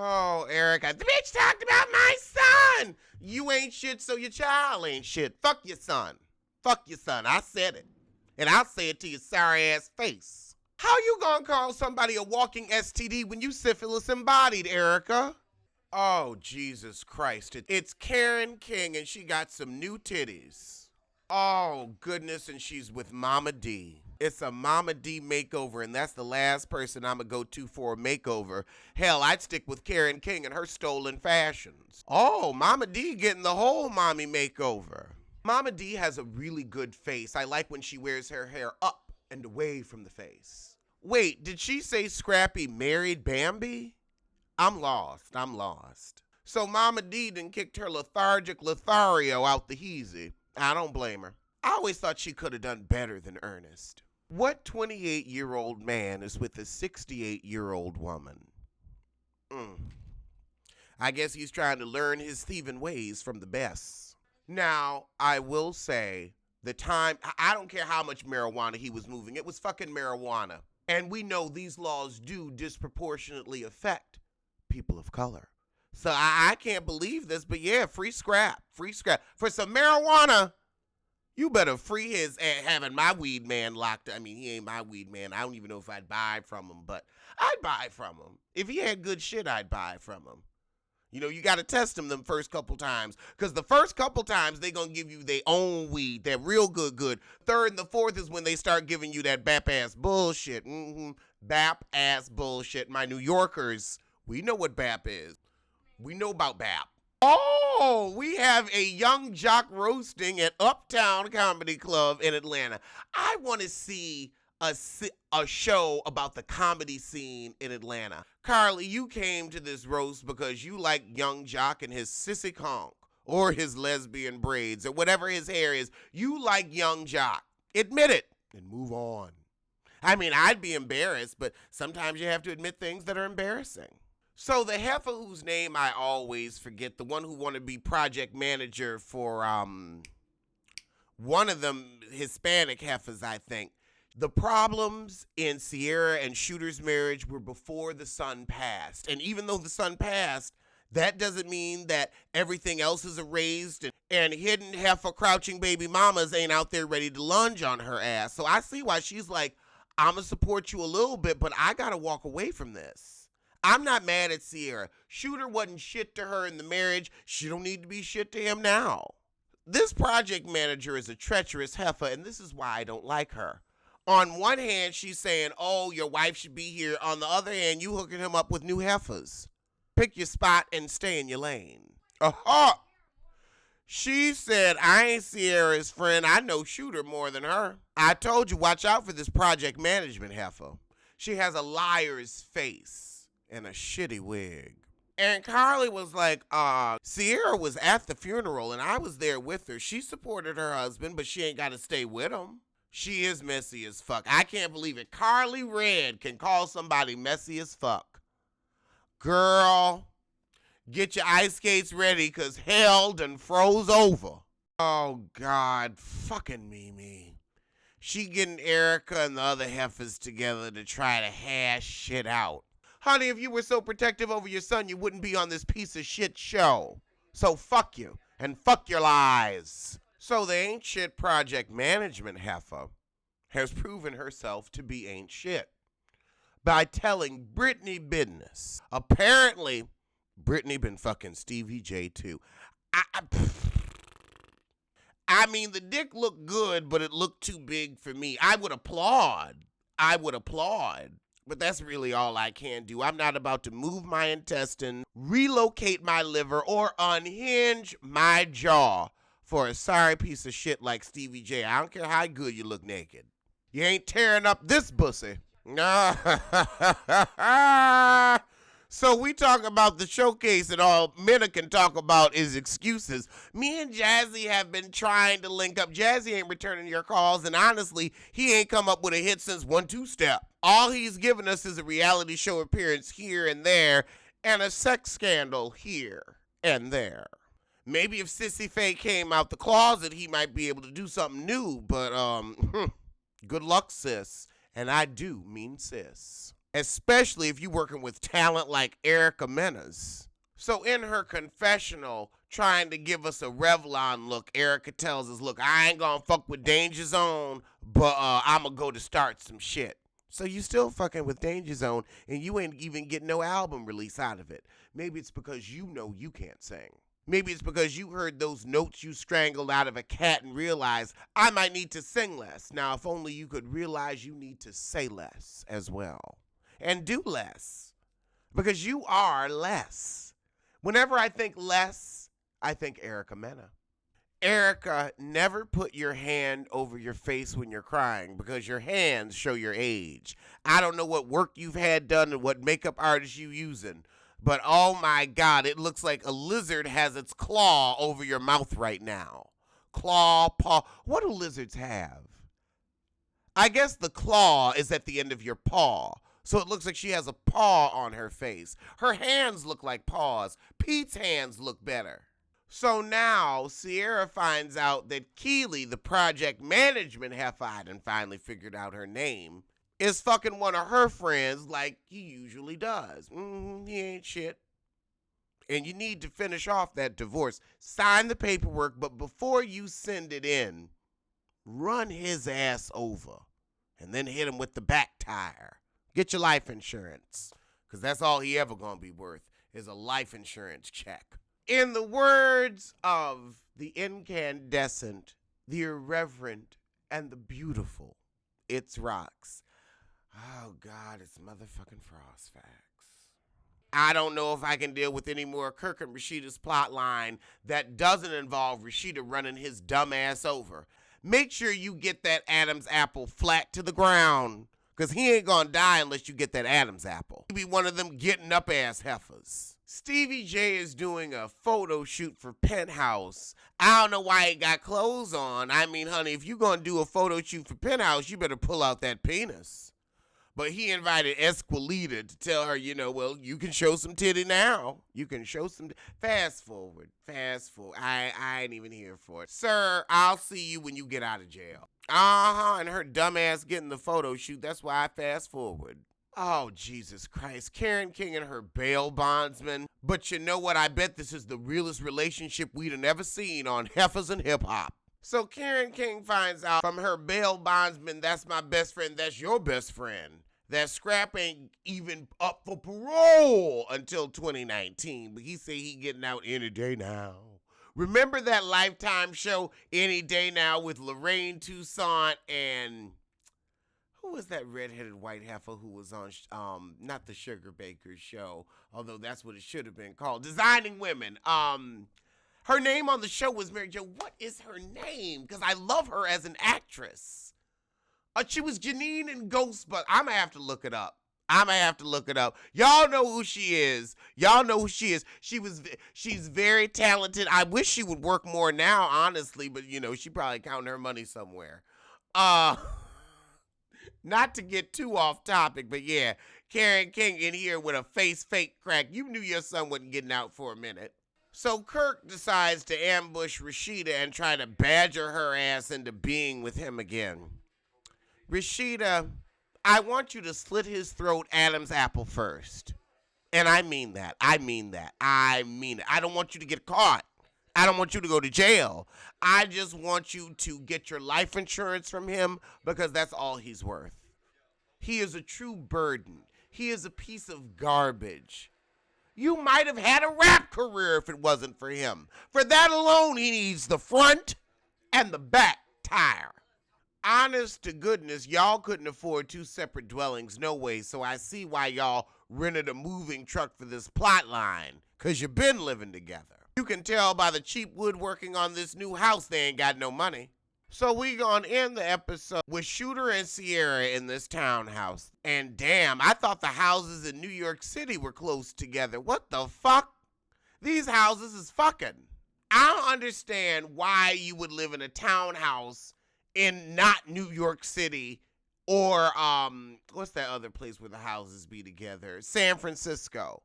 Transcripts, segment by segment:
Oh, Erica, the bitch talked about my son. You ain't shit, so your child ain't shit. Fuck your son. Fuck your son. I said it. And I'll say it to your sorry ass face. How you gonna call somebody a walking STD when you syphilis embodied, Erica? Oh, Jesus Christ. It's Karen King and she got some new titties. Oh, goodness, and she's with Mama D. It's a Mama D makeover, and that's the last person I'm going to go to for a makeover. Hell, I'd stick with Karen King and her stolen fashions. Oh, Mama D getting the whole mommy makeover. Mama D has a really good face. I like when she wears her hair up and away from the face. Wait, did she say Scrappy married Bambi? I'm lost. So Mama D done kicked her lethargic Lothario out the heezy. I don't blame her. I always thought she could have done better than Ernest. What 28-year-old man is with a 68-year-old woman? I guess he's trying to learn his thieving ways from the best. Now, I will say, I don't care how much marijuana he was moving, it was fucking marijuana. And we know these laws do disproportionately affect people of color. So I can't believe this, but yeah, free scrap. For some marijuana, you better free his having my weed man locked. I mean, he ain't my weed man. I don't even know if I'd buy from him, but I'd buy from him. If he had good shit, I'd buy from him. You know, you got to test them first couple times, because the first couple times they going to give you their own weed, that real good. Third and the fourth is when they start giving you that BAP-ass bullshit. BAP-ass bullshit. My New Yorkers, we know what BAP is. We know about BAP. Oh, we have a young jock roasting at Uptown Comedy Club in Atlanta. I want to see a show about the comedy scene in Atlanta. Carly, you came to this roast because you like young jock and his sissy conk or his lesbian braids or whatever his hair is. You like young jock. Admit it and move on. I mean, I'd be embarrassed, but sometimes you have to admit things that are embarrassing. So the heifer whose name I always forget, the one who wanted to be project manager for one of them Hispanic heifers, I think. The problems in Sierra and Shooter's marriage were before the son passed. And even though the son passed, that doesn't mean that everything else is erased and hidden heifer crouching baby mamas ain't out there ready to lunge on her ass. So I see why she's like, I'm going to support you a little bit, but I got to walk away from this. I'm not mad at Sierra. Shooter wasn't shit to her in the marriage. She don't need to be shit to him now. This project manager is a treacherous heifer, and this is why I don't like her. On one hand, she's saying, oh, your wife should be here. On the other hand, you hooking him up with new heifers. Pick your spot and stay in your lane. Aha! She said, I ain't Sierra's friend. I know Shooter more than her. I told you, watch out for this project management heifer. She has a liar's face and a shitty wig. And Carly was like, Sierra was at the funeral and I was there with her. She supported her husband, but she ain't got to stay with him. She is messy as fuck. I can't believe it. Carly Red can call somebody messy as fuck. Girl, get your ice skates ready because hell done froze over. Oh, God. Fucking Mimi. She getting Erica and the other heifers together to try to hash shit out. Honey, if you were so protective over your son, you wouldn't be on this piece of shit show. So fuck you, and fuck your lies. So the ain't shit project management heifer has proven herself to be ain't shit by telling Brittany business. Apparently, Brittany been fucking Stevie J too. I mean, the dick looked good, but it looked too big for me. I would applaud. But that's really all I can do. I'm not about to move my intestine, relocate my liver, or unhinge my jaw for a sorry piece of shit like Stevie J. I don't care how good you look naked. You ain't tearing up this pussy. So we talk about the showcase and all men can talk about is excuses. Me and Jazzy have been trying to link up. Jazzy ain't returning your calls, and honestly, he ain't come up with a hit since 1-2-Step. All he's given us is a reality show appearance here and there, and a sex scandal here and there. Maybe if Sissy Faye came out the closet, he might be able to do something new, but good luck, sis. And I do mean sis. especially if you're working with talent like Erica Mena's. So in her confessional, trying to give us a Revlon look, Erica tells us, look, I ain't gonna fuck with Danger Zone, but I'm gonna go to start some shit. So you still fucking with Danger Zone, and you ain't even getting no album release out of it. Maybe it's because you know you can't sing. Maybe it's because you heard those notes you strangled out of a cat and realized, I might need to sing less. Now, if only you could realize you need to say less as well. And do less. Because you are less. Whenever I think less, I think Erica Mena. Erica, never put your hand over your face when you're crying because your hands show your age. I don't know what work you've had done and what makeup artist you using, but oh my God, it looks like a lizard has its claw over your mouth right now. Claw, paw. What do lizards have? I guess the claw is at the end of your paw. So it looks like she has a paw on her face. Her hands look like paws. Pete's hands look better. So now Sierra finds out that Keely, the project management heifer, I done finally figured out her name, is fucking one of her friends like he usually does. He ain't shit. And you need to finish off that divorce. Sign the paperwork, but before you send it in, run his ass over and then hit him with the back tire. Get your life insurance, because that's all he ever gonna be worth is a life insurance check. In the words of the incandescent, the irreverent, and the beautiful, it's Rocks. Oh, God, it's motherfucking Frost Facts. I don't know if I can deal with any more Kirk and Rashida's plot line that doesn't involve Rashida running his dumb ass over. Make sure you get that Adam's apple flat to the ground, because he ain't gonna die unless you get that Adam's apple. He be one of them getting up ass heifers. Stevie J is doing a photo shoot for Penthouse. I don't know why he got clothes on. I mean, honey, if you're going to do a photo shoot for Penthouse, you better pull out that penis. But he invited Esquilita to tell her, well, you can show some titty now. You can show some. Fast forward. I ain't even here for it. Sir, I'll see you when you get out of jail. And her dumbass getting the photo shoot. That's why I fast forward. Oh, Jesus Christ. Karen King and her bail bondsman. But you know what? I bet this is the realest relationship we'd have ever seen on Heifers and Hip Hop. So Karen King finds out from her bail bondsman, that's my best friend, that's your best friend, that Scrap ain't even up for parole until 2019. But he say he getting out any day now. Remember that Lifetime show, Any Day Now, with Lorraine Toussaint and... who was that redheaded white heifer who was on, not the Sugar Baker show, although that's what it should have been called, Designing Women. Her name on the show was Mary Jo. What is her name? Because I love her as an actress. She was Janine in Ghostbusters. I'm going to have to look it up. Y'all know who she is. She's very talented. I wish she would work more now, honestly, but, she probably counting her money somewhere. Not to get too off topic, but yeah, Karen King in here with a face fake crack. You knew your son wasn't getting out for a minute. So Kirk decides to ambush Rashida and try to badger her ass into being with him again. Rashida, I want you to slit his throat Adam's apple first. And I mean that. I mean it. I don't want you to get caught. I don't want you to go to jail. I just want you to get your life insurance from him because that's all he's worth. He is a true burden. He is a piece of garbage. You might have had a rap career if it wasn't for him. For that alone, he needs the front and the back tire. Honest to goodness, y'all couldn't afford 2 separate dwellings, no way, so I see why y'all rented a moving truck for this plot line, because you've been living together. You can tell by the cheap woodworking on this new house they ain't got no money. So we gonna end the episode with Shooter and Sierra in this townhouse. And damn, I thought the houses in New York City were close together. What the fuck? These houses is fucking. I don't understand why you would live in a townhouse in not New York City or, what's that other place where the houses be together? San Francisco.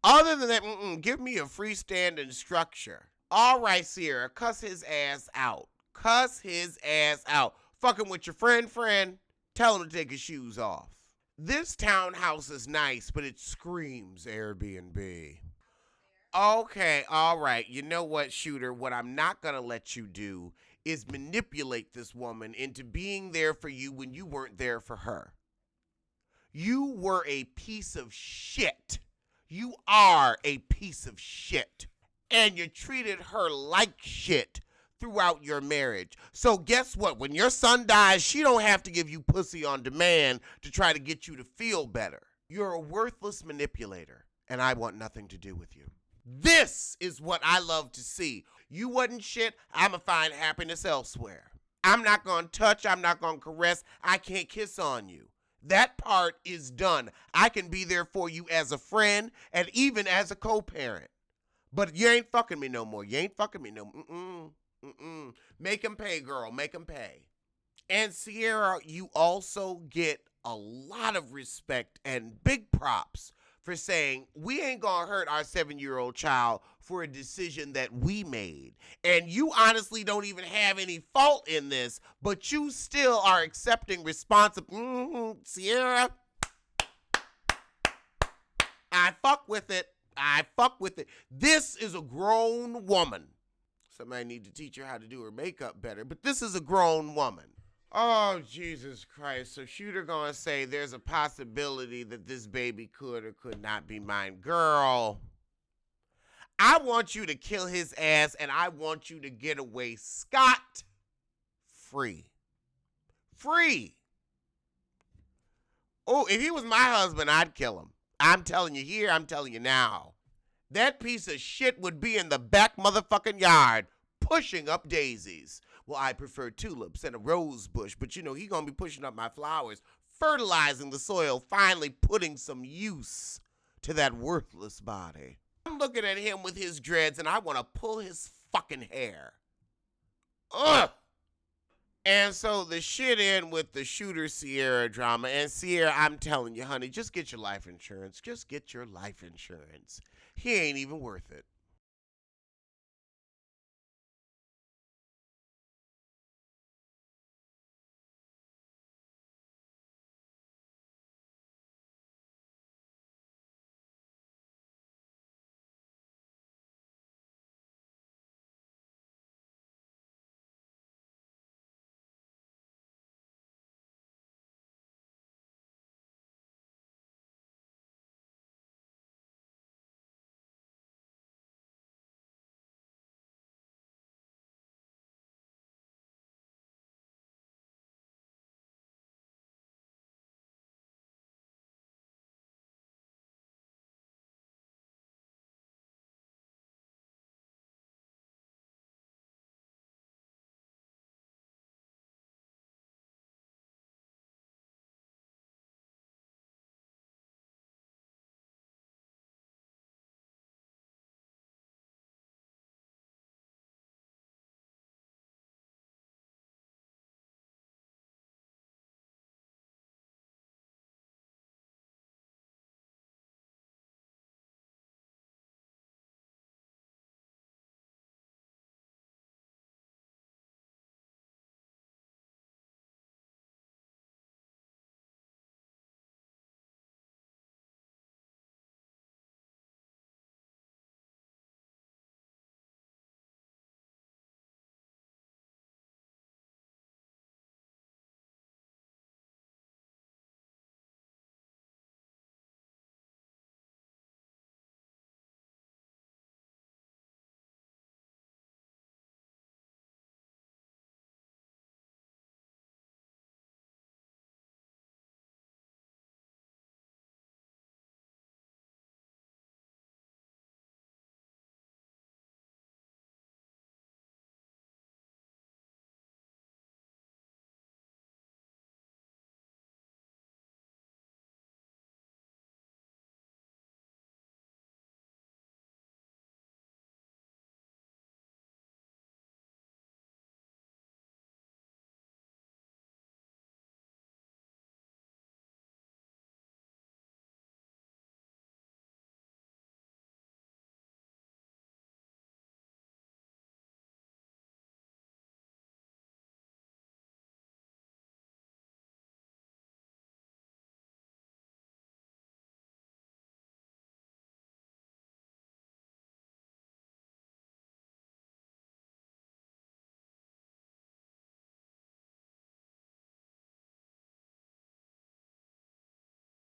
Other than that, give me a freestanding structure. All right, Sierra, cuss his ass out. Cuss his ass out. Fucking with your friend, tell him to take his shoes off. This townhouse is nice, but it screams Airbnb. Okay, all right. You know what, Shooter? What I'm not going to let you do is manipulate this woman into being there for you when you weren't there for her. You were a piece of shit. You are a piece of shit. And you treated her like shit throughout your marriage. So guess what? When your son dies, she don't have to give you pussy on demand to try to get you to feel better. You're a worthless manipulator, and I want nothing to do with you. This is what I love to see. You wasn't shit, I'ma find happiness elsewhere. I'm not gonna touch, I'm not gonna caress, I can't kiss on you. That part is done. I can be there for you as a friend and even as a co-parent. But you ain't fucking me no more. You ain't fucking me no more. Make him pay, girl. Make him pay. And Sierra, you also get a lot of respect and big props for saying we ain't gonna hurt our 7-year-old child for a decision that we made. And you honestly don't even have any fault in this, but you still are accepting responsibility. Sierra, I fuck with it. I fuck with it. This is a grown woman. Somebody need to teach her how to do her makeup better, but this is a grown woman. Oh, Jesus Christ. So Shooter gonna say there's a possibility that this baby could or could not be mine. Girl, I want you to kill his ass and I want you to get away scot-free. Free. Oh, if he was my husband, I'd kill him. I'm telling you here, I'm telling you now. That piece of shit would be in the back motherfucking yard pushing up daisies. Well, I prefer tulips and a rose bush, but you know, he gonna be pushing up my flowers, fertilizing the soil, finally putting some use to that worthless body. I'm looking at him with his dreads and I want to pull his fucking hair. Ugh! And so the shit in with the Shooter Sierra drama. And Sierra, I'm telling you, honey, just get your life insurance. Just get your life insurance. He ain't even worth it.